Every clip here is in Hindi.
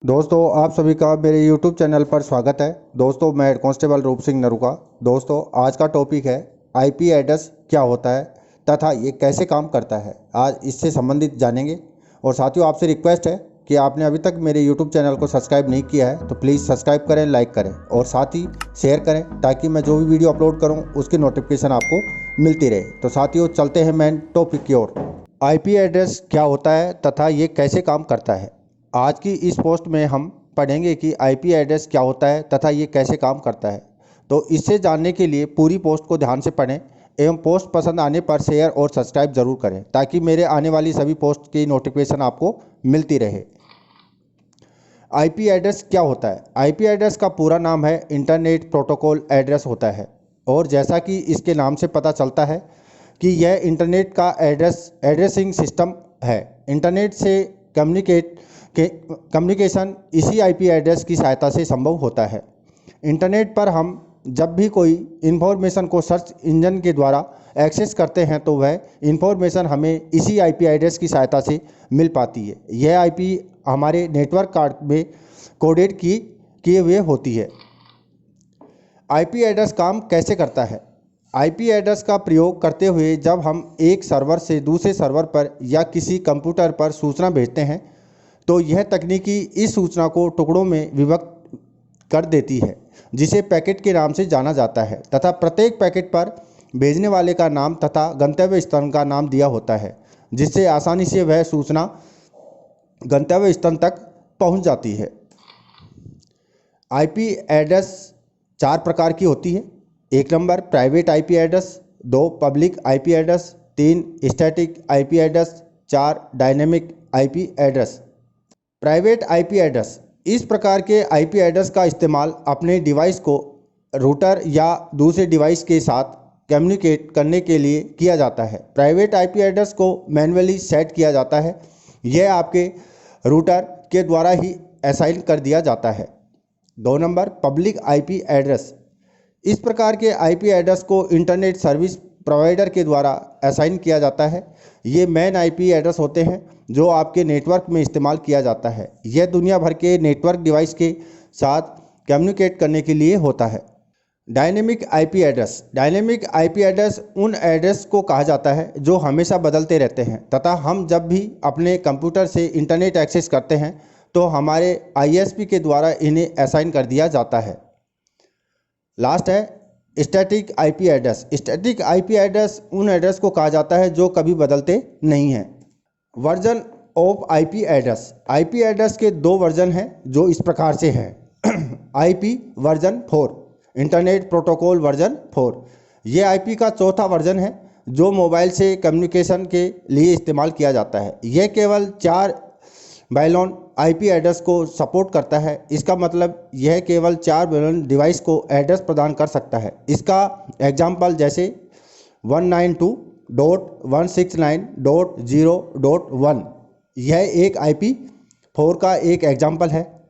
दोस्तों आप सभी का मेरे YouTube चैनल पर स्वागत है। दोस्तों मैं हेड कांस्टेबल रूप सिंह नरूका। दोस्तों आज का टॉपिक है IP एड्रेस क्या होता है तथा ये कैसे काम करता है। आज इससे संबंधित जानेंगे। और साथियों आपसे रिक्वेस्ट है कि आपने अभी तक मेरे YouTube चैनल को सब्सक्राइब नहीं किया है तो प्लीज़ सब्सक्राइब करें, लाइक करें और साथ ही शेयर करें ताकि मैं जो भी वीडियो अपलोड करूँ उसकी नोटिफिकेशन आपको मिलती रहे। तो साथियों चलते हैं मेन टॉपिक की ओर। IP एड्रेस क्या होता है तथा ये कैसे काम करता है। आज की इस पोस्ट में हम पढ़ेंगे कि IP एड्रेस क्या होता है तथा ये कैसे काम करता है। तो इससे जानने के लिए पूरी पोस्ट को ध्यान से पढ़ें एवं पोस्ट पसंद आने पर शेयर और सब्सक्राइब ज़रूर करें ताकि मेरे आने वाली सभी पोस्ट की नोटिफिकेशन आपको मिलती रहे। IP एड्रेस क्या होता है। IP एड्रेस का पूरा नाम है इंटरनेट प्रोटोकॉल एड्रेस होता है। और जैसा कि इसके नाम से पता चलता है कि यह इंटरनेट का एड्रेसिंग सिस्टम है। इंटरनेट से कम्युनिकेशन इसी IP एड्रेस की सहायता से संभव होता है। इंटरनेट पर हम जब भी कोई इन्फॉर्मेशन को सर्च इंजन के द्वारा एक्सेस करते हैं तो वह इन्फॉर्मेशन हमें इसी IP एड्रेस की सहायता से मिल पाती है। यह IP हमारे नेटवर्क कार्ड में कोडेड किए हुए होती है। IP एड्रेस काम कैसे करता है। IP एड्रेस का प्रयोग करते हुए जब हम एक सर्वर से दूसरे सर्वर पर या किसी कंप्यूटर पर सूचना भेजते हैं तो यह तकनीकी इस सूचना को टुकड़ों में विभक्त कर देती है जिसे पैकेट के नाम से जाना जाता है तथा प्रत्येक पैकेट पर भेजने वाले का नाम तथा गंतव्य स्थान का नाम दिया होता है जिससे आसानी से वह सूचना गंतव्य स्थान तक पहुंच जाती है। IP एड्रेस 4 प्रकार की होती है। 1 number private IP address, 2 public IP address, 3 static IP address, 4 dynamic IP address. Private IP address इस प्रकार के IP एड्रेस का इस्तेमाल अपने डिवाइस को रूटर या दूसरे डिवाइस के साथ कम्युनिकेट करने के लिए किया जाता है। प्राइवेट IP एड्रेस को मैन्युअली सेट किया जाता है। यह आपके रूटर के द्वारा ही असाइन कर दिया जाता है। 2 नंबर पब्लिक IP एड्रेस इस प्रकार के IP एड्रेस को इंटरनेट सर्विस प्रोवाइडर के द्वारा असाइन किया जाता है। ये मेन IP एड्रेस होते हैं जो आपके नेटवर्क में इस्तेमाल किया जाता है। यह दुनिया भर के नेटवर्क डिवाइस के साथ कम्युनिकेट करने के लिए होता है। डायनेमिक IP एड्रेस उन एड्रेस को कहा जाता है जो हमेशा बदलते रहते हैं तथा हम जब भी अपने कंप्यूटर से इंटरनेट एक्सेस करते हैं तो हमारे ISP के द्वारा इन्हें असाइन कर दिया जाता है। लास्ट है static IP address. Static IP address उन एड्रेस को कहा जाता है जो कभी बदलते नहीं हैं। वर्जन ऑफ IP एड्रेस के 2 वर्जन हैं जो इस प्रकार से हैं। IP version 4, internet protocol version 4। ये IP का चौथा वर्जन है जो मोबाइल से कम्युनिकेशन के लिए इस्तेमाल किया जाता है। यह केवल 4 बाइनरी IP एड्रेस को सपोर्ट करता है। इसका मतलब यह केवल 4 बाइनरी डिवाइस को एड्रेस प्रदान कर सकता है। इसका एग्जाम्पल जैसे 192.169.0.1 यह एक IP4 का एक एग्जाम्पल है।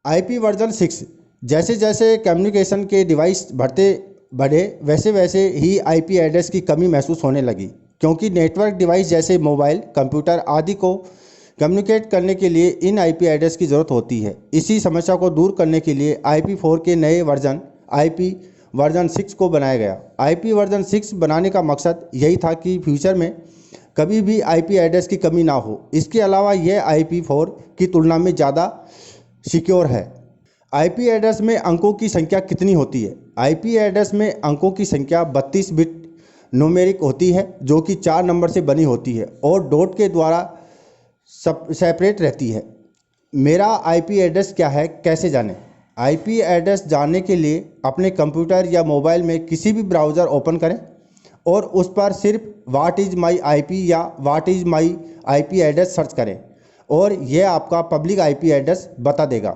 IP वर्जन 6 जैसे जैसे कम्युनिकेशन के डिवाइस बढ़े वैसे वैसे ही IP एड्रेस की कमी महसूस होने लगी क्योंकि नेटवर्क डिवाइस जैसे मोबाइल, कंप्यूटर आदि को कम्युनिकेट करने के लिए इन IP एड्रेस की ज़रूरत होती है। इसी समस्या को दूर करने के लिए IP4 के नए वर्जन IP वर्जन 6 को बनाया गया। IP वर्जन 6 बनाने का मकसद यही था कि फ्यूचर में कभी भी IP एड्रेस की कमी ना हो। इसके अलावा यह IP4 की तुलना में ज़्यादा सिक्योर है। IP एड्रेस में अंकों की संख्या कितनी होती है। IP एड्रेस में अंकों की संख्या 32 बिट न्यूमेरिक होती है जो कि 4 नंबर से बनी होती है और डॉट के द्वारा सेपरेट रहती है। मेरा IP एड्रेस क्या है कैसे जानें। IP एड्रेस जानने के लिए अपने कंप्यूटर या मोबाइल में किसी भी ब्राउज़र ओपन करें और उस पर सिर्फ व्हाट इज़ माई IP या what is my IP address search करें और यह आपका पब्लिक IP एड्रेस बता देगा।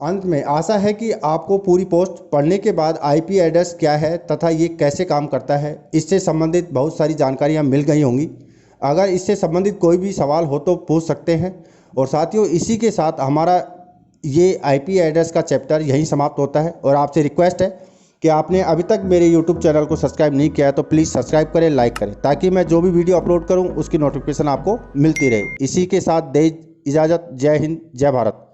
अंत में आशा है कि आपको पूरी पोस्ट पढ़ने के बाद IP एड्रेस क्या है तथा ये कैसे काम करता है इससे संबंधित बहुत सारी जानकारियाँ मिल गई होंगी। अगर इससे संबंधित कोई भी सवाल हो तो पूछ सकते हैं। और साथियों इसी के साथ हमारा ये IP एड्रेस का चैप्टर यहीं समाप्त होता है और आपसे रिक्वेस्ट है कि आपने अभी तक मेरे YouTube चैनल को सब्सक्राइब नहीं किया है तो प्लीज़ सब्सक्राइब करें, लाइक करें ताकि मैं जो भी वीडियो अपलोड करूं उसकी नोटिफिकेशन आपको मिलती रहे। इसी के साथ दे इजाज़त। जय हिंद, जय भारत।